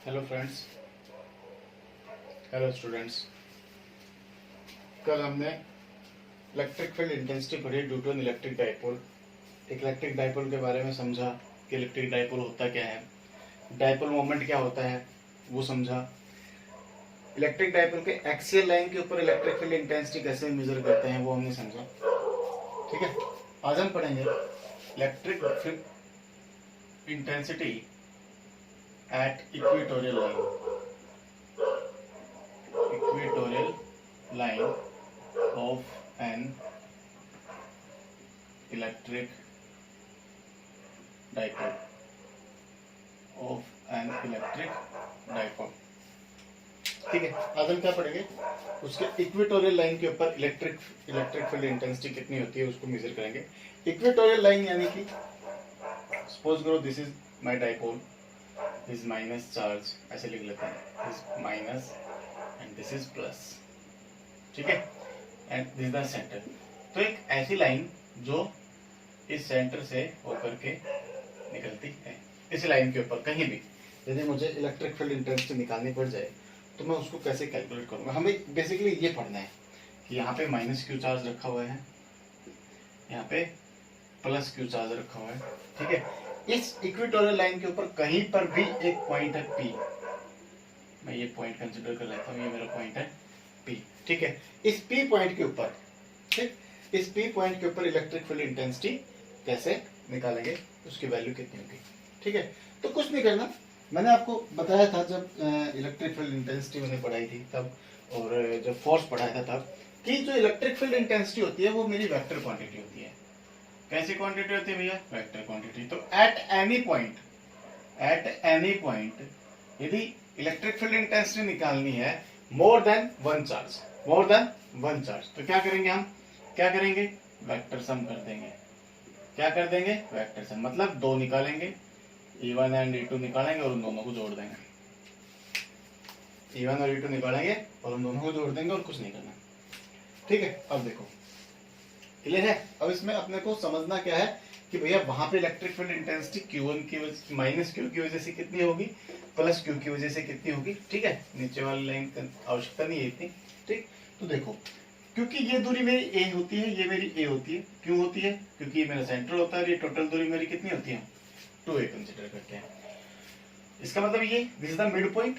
Hello friends, hello students. कल हमने electric field intensity पढ़ी due to an electric dipole. Electric dipole के बारे में समझा कि इलेक्ट्रिक डाइपोल होता क्या है, डाइपोल मोमेंट क्या होता है वो समझा। इलेक्ट्रिक डाइपोल के एक्सियल लाइन के ऊपर इलेक्ट्रिक फील्ड इंटेंसिटी कैसे मेजर करते हैं वो हमने समझा। ठीक है, आज हम पढ़ेंगे electric field intensity at equatorial line of an electric dipole ठीक है, आज हम क्या पढ़ेंगे, उसके इक्वेटोरियल लाइन के ऊपर इलेक्ट्रिक फील्ड इंटेंसिटी कितनी होती है उसको मेजर करेंगे। इक्वेटोरियल लाइन यानी कि सपोज करो this is my dipole, this minus charge, ऐसे लिख लेते हैं, this minus and this is plus. ठीक है, and this is the centre. तो एक ऐसी लाइन जो इस सेंटर से होकर के निकलती है, इस लाइन के ऊपर कहीं भी यदि मुझे इलेक्ट्रिक फील्ड इंटेंसिटी निकालनी पड़ जाए तो मैं उसको कैसे कैलकुलेट करूंगा। हमें बेसिकली ये पढ़ना है कि यहाँ पे माइनस क्यू चार्ज रखा हुआ है, यहाँ पे प्लस क्यू चार्ज रखा हुआ है। ठीक है, इस इक्वेटोरियल लाइन के ऊपर कहीं पर भी एक पॉइंट है पी, मैं ये पॉइंट कंसिडर कर लेता हूँ, ये मेरा पॉइंट है पी। ठीक है, इस पी पॉइंट के ऊपर, ठीक, इस पी पॉइंट के ऊपर इलेक्ट्रिक फील्ड इंटेंसिटी कैसे निकालेंगे, उसकी वैल्यू कितनी होगी। ठीक है, तो कुछ नहीं करना, मैंने आपको बताया था जब इलेक्ट्रिक फील्ड इंटेंसिटी मैंने पढ़ाई थी तब, और जब फोर्स पढ़ाया था तब, कि जो इलेक्ट्रिक फील्ड इंटेंसिटी होती है वो मेरी वेक्टर क्वांटिटी होती है। कैसी क्वांटिटी होती है भैया? Vector quantity. तो एट एनी पॉइंट यदि इलेक्ट्रिक फील्ड इंटेंसिटी निकालनी है मोर देन वन चार्ज, तो क्या करेंगे हम, वेक्टर सम कर देंगे। क्या कर देंगे? वेक्टर सम, मतलब दो निकालेंगे, E1 एंड E2 निकालेंगे और उन दोनों को जोड़ देंगे। E1 और E2 निकालेंगे और उन दोनों को जोड़ देंगे और कुछ नहीं करना। ठीक है, अब देखो क्लियर है। अब इसमें अपने को समझना क्या है कि भैया वहां पे इलेक्ट्रिक फील्ड इंटेंसिटी Q1 की वजह माइनस Q की वजह से कितनी होगी, प्लस Q की वजह से कितनी होगी। ठीक है, नीचे वाली लाइन की आवश्यकता नहीं है इतनी। ठीक, तो देखो, क्योंकि ये दूरी मेरी ए होती है, ये मेरी ए होती है। क्यों होती है? क्योंकि ये मेरा सेंटर होता है और ये टोटल दूरी मेरी कितनी होती है, 2a कंसिडर करते हैं। इसका मतलब ये this is the mid point.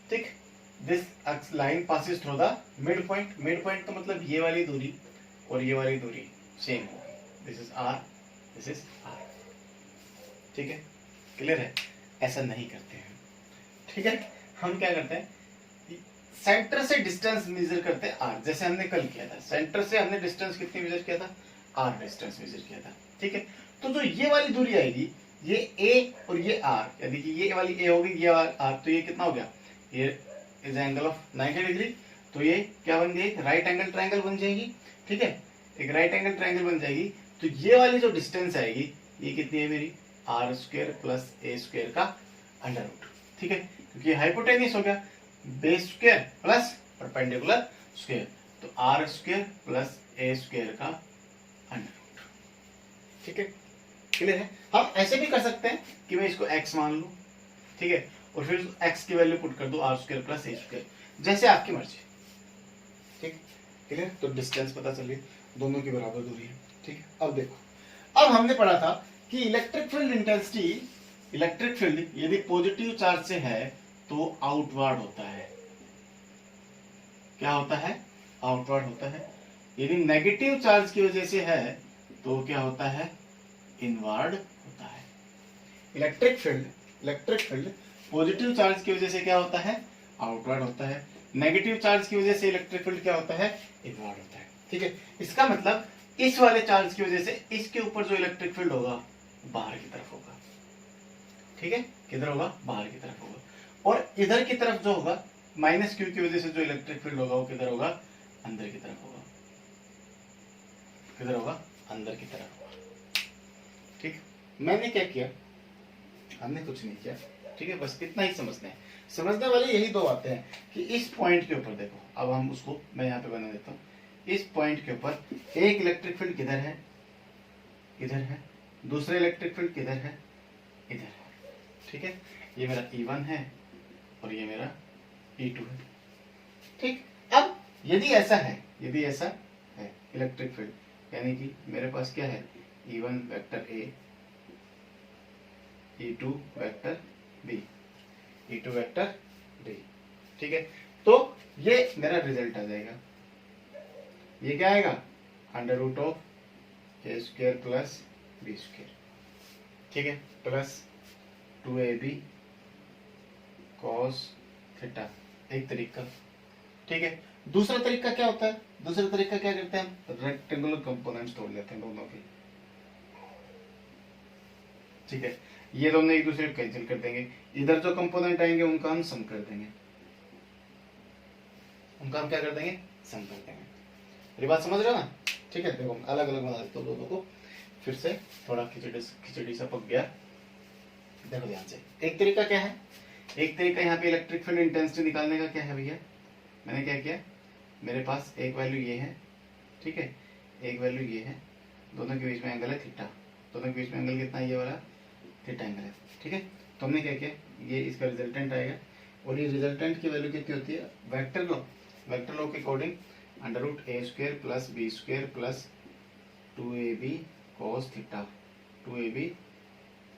ठीक, this line passes through the mid point. Mid point तो मतलब ये वाली दूरी और ये वाली दूरी सेम होगी। This is r, this is r। ठीक है, क्लियर है। ऐसा नहीं करते हैं। ठीक है, हम क्या करते हैं, सेंटर से डिस्टेंस मेजर करते हैं r, जैसे हमने कल किया था। सेंटर से हमने डिस्टेंस कितनी मेजर किया था, r डिस्टेंस मेजर किया था। ठीक है, तो जो ये वाली दूरी आएगी, ये a और ये r, यानी कि ये वाली a होगी, ये r, तो ये कितना हो गया, ये इज एंगल ऑफ 90 डिग्री। तो ये क्या बन गई, राइट एंगल ट्रायंगल बन जाएगी। ठीक है, एक राइट एंगल ट्रायंगल बन जाएगी। तो ये वाली जो डिस्टेंस आएगी ये कितनी है मेरी, r square plus a square का अंडर रूट। ठीक है, क्योंकि ये हाइपोटेन्यूस हो गया, base square plus perpendicular square, तो r square plus a square का अंडर रूट। ठीक है, क्लियर है। हम ऐसे भी कर सकते हैं कि मैं इसको x मान लूं, ठीक है, और फिर x की वैल्यू पुट कर दूं r square plus a square, जैसे आपकी मर्जी। ठीक, क्लियर। तो डिस्टेंस पता चलिए, दोनों की बराबर दूरी है। ठीक है, अब देखो, अब हमने पढ़ा था कि electric field intensity, electric field यदि पॉजिटिव चार्ज से है तो आउटवर्ड होता है। क्या होता है? आउटवर्ड होता है। यदि नेगेटिव चार्ज की वजह से है तो क्या होता है, इनवर्ड होता है। इलेक्ट्रिक फील्ड पॉजिटिव चार्ज की वजह से क्या होता है, आउटवर्ड होता है। नेगेटिव चार्ज की वजह से इलेक्ट्रिक फील्ड क्या होता है, इनवर्ड होता है। ठीक है, इसका मतलब इस वाले चार्ज की वजह से इसके ऊपर जो इलेक्ट्रिक फील्ड होगा बाहर की तरफ होगा। ठीक है, किधर होगा, बाहर की तरफ होगा। और इधर की तरफ जो होगा, माइनस Q की वजह से जो इलेक्ट्रिक फील्ड होगा वो किधर होगा, अंदर की तरफ होगा। किधर होगा, अंदर की तरफ होगा। ठीक, मैंने क्या किया, हमने कुछ नहीं किया। ठीक है, बस इतना ही समझना है। समझने वाले यही दो बातें हैं कि इस पॉइंट के ऊपर देखो, अब हम उसको मैं यहाँ पे बना देता हूँ। इस पॉइंट के ऊपर एक इलेक्ट्रिक फील्ड किधर है, इधर है। दूसरा इलेक्ट्रिक फील्ड किधर है, इधर है। ठीक है, ये मेरा E1 है और ये मेरा E2 है। ठीक, अब यदि ऐसा है इलेक्ट्रिक फील्ड, यानी कि मेरे पास क्या है, E1 vector A, E2 vector B, E2 vector B। ठीक है, तो ये मेरा रिजल्ट आ जाएगा। ये क्या आएगा, under root of a square plus b square. ठीक है, प्लस 2ab cos थीटा, एक तरीका। ठीक है, दूसरा तरीका क्या होता है, दूसरा तरीका क्या करते हैं हम, रेक्टेंगुलर कंपोनेंट्स तोड़ लेते हैं दोनों के। ठीक है, ये दोनों एक दूसरे को कैंसिल कर देंगे, इधर जो कंपोनेंट आएंगे उनका हम सम कर देंगे, उनका हम क्या कर देंगे, सम कर देंगे। मेरी बात समझ रहे हो ना? ठीक है, देखो अलग अलग बना देता हूँ दोनों को, फिर से थोड़ा खिचड़ी सा पक गया। देखो ध्यान से, एक तरीका क्या है, एक तरीका यहाँ पे इलेक्ट्रिक फील्ड इंटेंसिटी निकालने का क्या है भैया, मैंने क्या किया, मेरे पास एक वैल्यू ये है, ठीक है, एक वैल्यू ये है, दोनों के बीच में एंगल है थीटा, दोनों के बीच में एंगल कितना है, ये वाला थीटा एंगल है। ठीक है, तो हमने क्या किया, ये इसका रिजल्टेंट आएगा, और ये रिजल्टेंट की वैल्यू कितनी होती है, वेक्टर लॉ के according under root a square plus b square plus 2ab cos theta, 2ab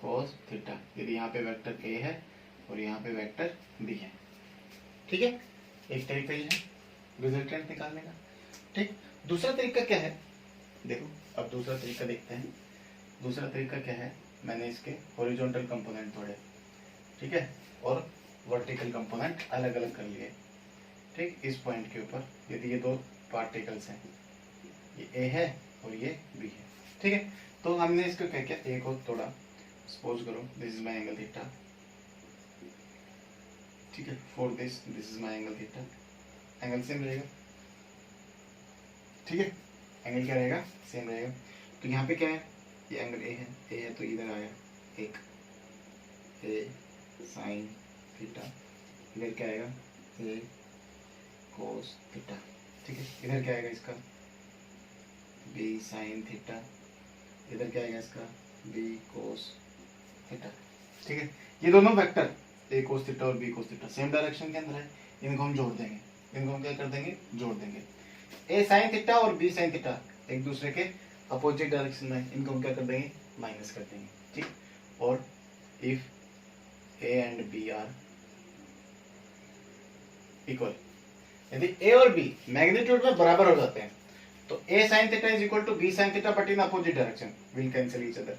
cos theta, यदि यहाँ पे वेक्टर a है और यहाँ पे वेक्टर b है। ठीक है, एक तरीका ये है रिजल्टेंट निकालने का। ठीक, दूसरा तरीका क्या है, देखो अब दूसरा तरीका देखते हैं। दूसरा तरीका क्या है, मैंने इसके हॉरिजॉन्टल कंपोनेंट तोड़े, ठीक है, और वर्टिकल कंपोनेंट अलग अलग कर लिए। ठीक, इस पॉइंट के ऊपर यदि ये दो पार्टिकल्स हैं, ये ए है और ये बी है। ठीक है, तो हमने इसको क्या किया, ए को तोड़ा, सपोज करो this is my angle theta. ठीक है, for this is my angle theta, angle same रहेगा। ठीक है, एंगल क्या रहेगा, सेम रहेगा। तो यहाँ पे क्या है, ये एंगल ए है तो इधर आया एक ए साइन थीटा, इधर क्या आएगा, ए कोस थीटा। ठीक है, इधर क्या आएगा इसका, बी साइन थीटा, इधर क्या आएगा इसका, बी कोस थीटा। ठीक है, ये दोनों वेक्टर ए कोस थीटा और b cos theta same direction के अंदर है, इनको हम जोड़ देंगे, इनको हम क्या कर देंगे, जोड़ देंगे। ए साइन थीटा और बी साइन थीटा एक दूसरे के अपोजिट डायरेक्शन में, इनको हम क्या कर देंगे, माइनस कर देंगे। ठीक, और if a and b are equal, यदि ए और बी मैग्नीट्यूड में बराबर हो जाते हैं तो a sine theta is equal to b sine theta but in opposite direction, will cancel each other,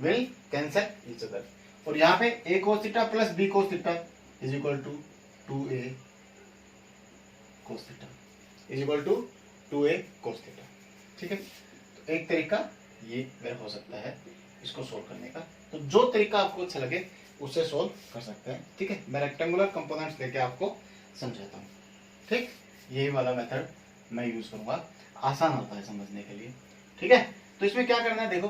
will cancel each other. और यहाँ पे a cos theta plus b cos theta is equal to 2a cos theta is equal to 2a cos theta. ठीक है, तो एक तरीका ये मेरा हो सकता है इसको सोल्व करने का। तो जो तरीका आपको अच्छा लगे उससे सोल्व कर सकते हैं। ठीक है, मैं रेक्टेंगुलर कंपोनेंट्स लेके आपको समझाता हूँ। ठीक, यही वाला मेथड मैं यूज करूंगा, आसान होता है समझने के लिए। ठीक है, तो इसमें क्या करना है, देखो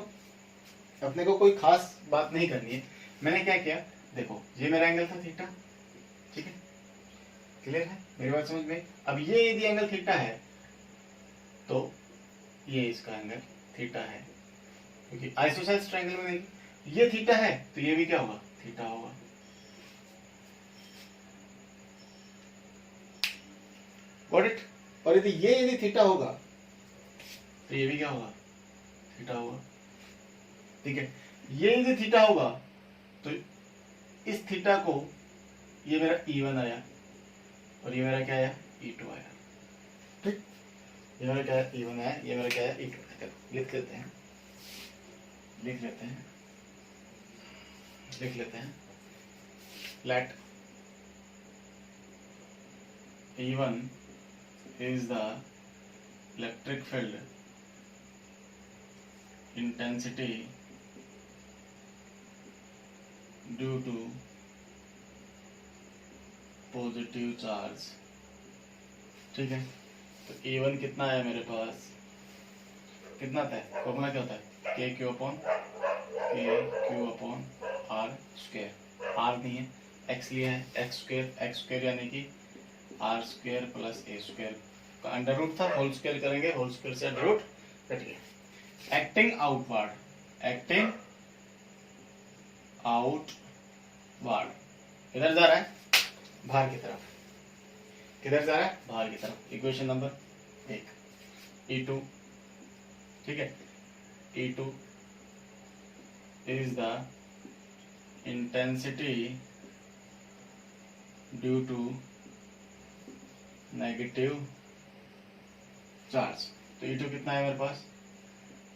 अपने को कोई खास बात नहीं करनी है। मैंने क्या किया, देखो ये मेरा एंगल था थीटा। ठीक है, क्लियर है मेरी बात समझ में? अब ये यदि एंगल थीटा है तो ये इसका एंगल थीटा है, क्योंकि आइसोसेलेस ट्रायंगल में ये थीटा है तो ये भी क्या होगा, थीटा होगा। Got it? और यदि थीटा होगा तो ये भी क्या होगा, थीटा होगा। ठीक है, ये यदि थीटा होगा तो इस थीटा को, ये मेरा E1 आया और ये मेरा क्या आया, E2 आया। ठीक, ये मेरा क्या है, E1 आया, ये मेरा क्या है, E2 आया। लिख लेते हैं, लिख लेते हैं, लिख लेते हैं। Let E1 is the electric field intensity due to positive charge. ठीक है, तो E1 कितना है मेरे पास, कितना था, फॉर्मूला क्या होता है, k q upon r square. R नहीं है, एक्स लिया है, एक्स स्क्वायर यानी कि r square plus a square का अंडर रूट था, होल स्क्वायर करेंगे, होल स्क्वायर से अंडर रूट कट गया। एक्टिंग आउटवर्ड, एक्टिंग आउटवर्ड इधर जा रहा है बाहर की तरफ। किधर जा रहा है? बाहर की तरफ। इक्वेशन नंबर 1, E2, ठीक है, E2 is the intensity due to negative charge। तो E2 कितना है मेरे पास?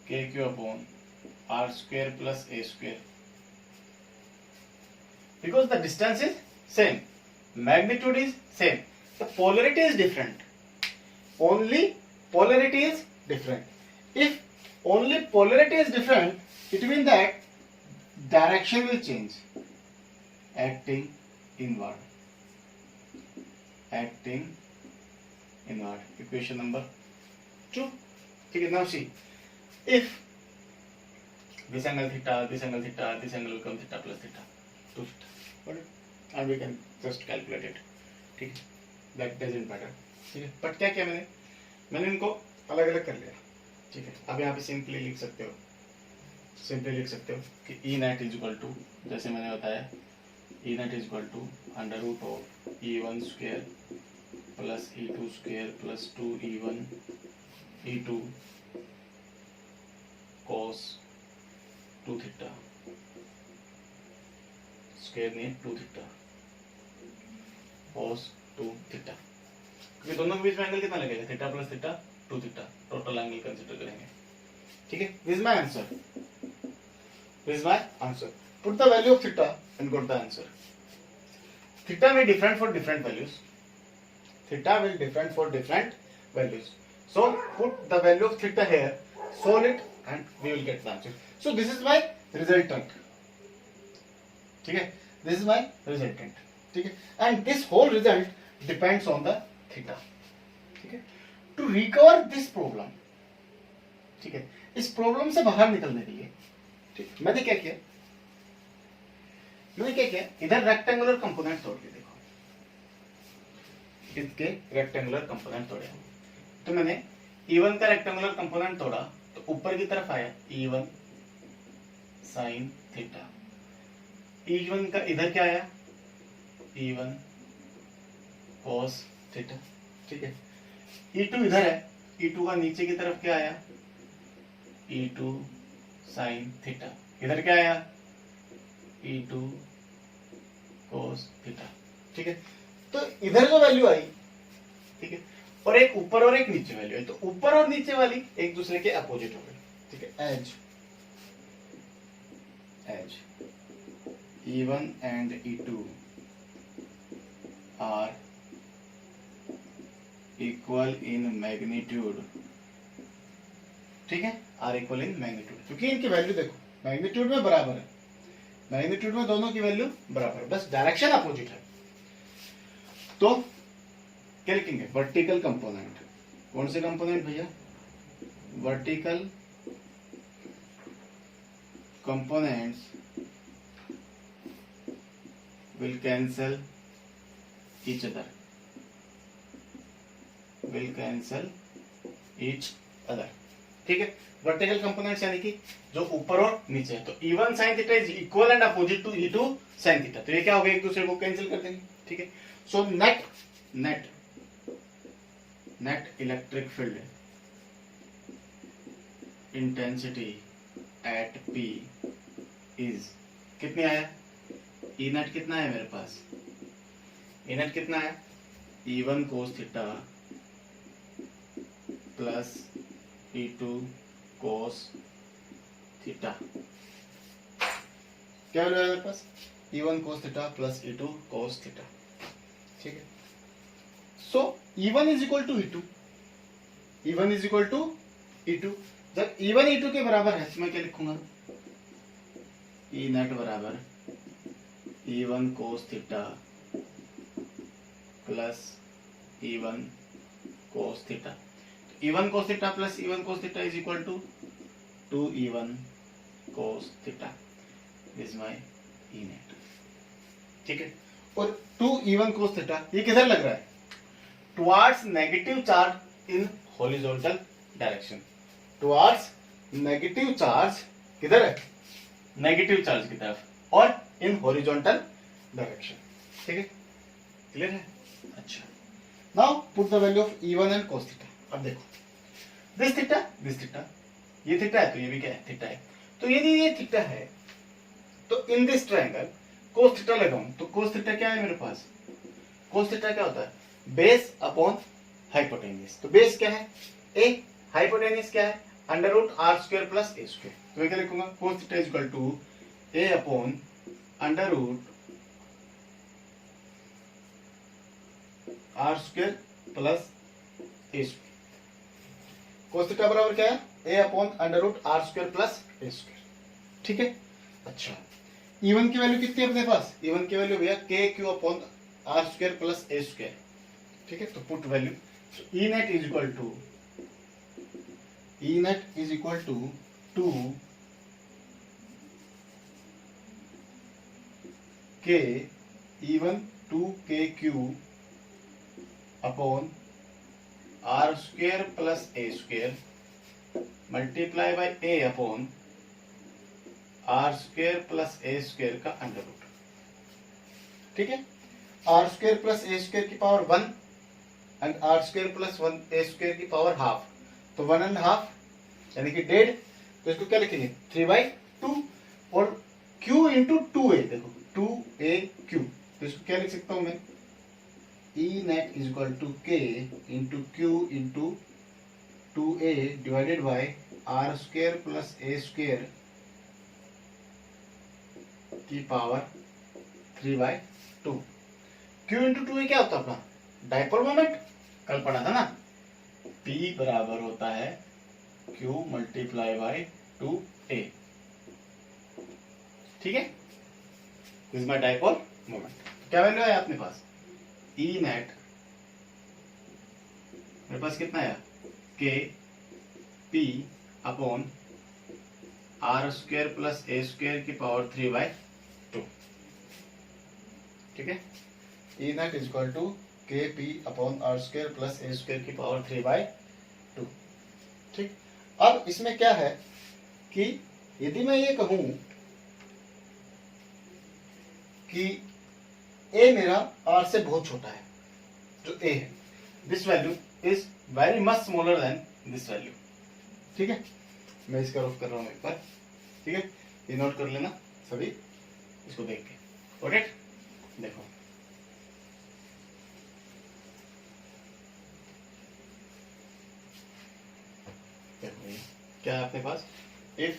KQ upon R square plus A square, because the distance is same, magnitude is same, the polarity is different, only polarity is different। If only polarity is different, it means that direction will change, acting inward, acting inward। equation number 2, ठीक है। now see, if this angle theta, this angle theta, this angle become theta plus theta, 2 theta, and we can just calculate it, ठीक है, that doesn't matter, ठीक है। But क्या किया मैंने इनको अलग अलग कर लिया, ठीक है। अब यहाँ पे सिंपली लिख सकते हो कि E net is equal to, जैसे मैंने बताया, E net is equal to under root of E1 square plus E2 square plus 2E1 E2 cos 2 theta square नहीं 2 थीटा cos 2 थीटा, क्योंकि दोनों के बीच में एंगल कितना लगेगा? Theta plus theta 2 theta, total angle consider करेंगे, ठीक है। This is my answer. Put the value of theta and got the answer. Theta will different for different values, so put the value of theta here, solve it and we will get the answer। so this is my resultant, ठीक है, this is my resultant, ठीक है, and this whole result depends on the theta, ठीक है। to recover this problem, ठीक है, इस problem से बाहर निकलने के लिए, ठीक, मैंने क्या किया, इधर रेक्टेंगुलर कंपोनेंट तोड़ के देखो, इसके रेक्टेंगुलर कंपोनेंट तोड़े, तो मैंने E1 का रेक्टेंगुलर कंपोनेंट तोड़ा तो ऊपर की तरफ आया E1 साइन थीटा, E1 का इधर क्या आया? E1 cos थीटा, ठीक है। E2 इधर है, E2 का नीचे की तरफ क्या आया? E2 साइन थीटा, इधर क्या आया? E2 cos थीटा, ठीक है। तो इधर जो वैल्यू आई, ठीक है, और एक ऊपर और एक नीचे वैल्यू है, तो ऊपर और नीचे वाली एक दूसरे के अपोजिट हो गई, ठीक है। As E1 and E2 are equal in magnitude, ठीक है, आर इक्वल इन मैग्नीट्यूड, क्योंकि इनकी वैल्यू देखो मैग्नीट्यूड में बराबर है, मैग्नीट्यूड में दोनों की वैल्यू बराबर है, बस डायरेक्शन अपोजिट है। तो क्या लिखेंगे? Vertical component. कौन से कंपोनेंट भैया? Vertical components will cancel each other, ठीक है। वर्टिकल कंपोनेंट्स यानी कि जो ऊपर और नीचे है, तो E1 sin theta is equal and opposite to E2 sin theta, तो ये क्या हो गया? एक दूसरे को कैंसिल कर देंगे, ठीक है। So net electric field intensity at P is, कितनी आया? E नेट कितना है मेरे पास? E नेट कितना है? E1 cos theta plus E2 cos theta, क्या वैल्यू है मेरे पास? E1 cos theta plus E2 cos theta, ठीक है। सो E1 is equal to E2, जब E1 E2 के बराबर है तो मैं क्या लिखूंगा? E नेट बराबर E1 cos theta plus E1 cos theta, E1 cos theta plus E1 cos theta is equal to 2E1 cos theta, this my E net, ठीक है। और 2E1 cos थीटा ये किधर लग रहा है? Towards negative charge in horizontal direction, towards negative charge, किधर है? नेगेटिव चार्ज की तरफ, और इन हॉरिजॉन्टल डायरेक्शन, ठीक है। क्लियर है? अच्छा, now put the value of E1 and cos theta. अब देखो, दिस थीटा, ये थीटा है तो ये भी क्या है, थीटा है। तो यदि ये थीटा है तो in this triangle cos theta लगाऊं तो cos थीटा क्या है मेरे पास, cos थीटा क्या होता है, बेस अपॉन हाइपोटेन्यूज। तो बेस क्या है a, हाइपोटेन्यूज क्या है under root r square plus a square. तो मैं क्या लिखूंगा, cos theta is equal to a upon under root r square plus a square. cos theta बराबर क्या है, a upon under root r square plus a square. ठीक है? अच्छा, E1 की वैल्यू कितनी है अपने पास, E1 की वैल्यू भैया k q upon r square plus a square. ठीक है, तो put value, E net is equal to 2 k E1 2k q upon r square plus a square multiply by a upon r square plus a square का under root. ठीक है, r square plus a square की power 1 and r square plus 1 a square की power half, तो 1.5 यानी कि 1.5। तो इसको क्या लिखेंगे, 3/2 और q इंटू 2a, देखो 2aq, तो इसको क्या लिख सकता हूं मैं, E net is equal to k into q into 2a divided by r square plus a square की पावर 3/2। q इंटू 2a क्या होता है अपना, डाइपोल मोमेंट, कल पढ़ा था ना, P बराबर होता है q मल्टीप्लाई बाय 2a। ठीक है, this is my dipole moment. क्या वैल्यू है अपने पास, E नेट मेरे पास कितना है, k p upon r square plus a square की पावर 3/2। ठीक है, E net is equal to k p upon r square plus a square की पावर 3/2। ठीक, अब इसमें क्या है कि यदि मैं ये कहूं कि a मेरा r से बहुत छोटा है, जो a है, this value is very much smaller than this value. ठीक है, मैं इसका रफ कर रहा हूं एक बार। ठीक है, ये नोट कर लेना सभी, इसको देख के। ओके, देखो देखो ये क्या है अपने पास, if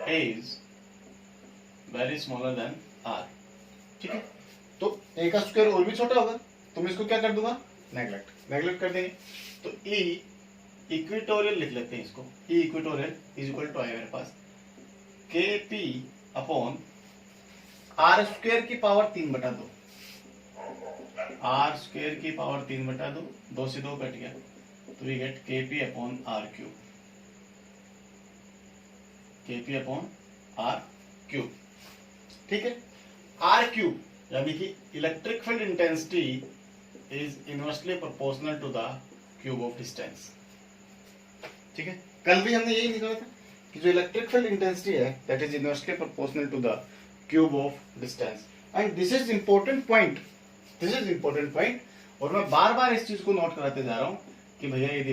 a is very smaller than r। ठीक है, तो a का स्क्वायर और भी छोटा होगा, तो मैं इसको क्या कर दूंगा, नेग्लेक्ट कर देंगे। तो e इक्वेटोरियल लिख लेते हैं इसको, e equatorial is equal to आया मेरे पास k p upon r square की पावर 3/2, आर स्क्वायर की पावर 3/2, 2 से 2 कट गया, तो we get k p upon r cube, k p upon r cube. ठीक है, आर क्यूब यानी कि electric field intensity is inversely proportional to the cube of distance. ठीक है, कल भी हमने यही निकाला था कि जो इलेक्ट्रिक फील्ड इंटेंसिटी है that is inversely proportional to the cube of distance. And this is important point, और मैं बार बार इस चीज को नोट कराते जा रहा हूं कि भैया ये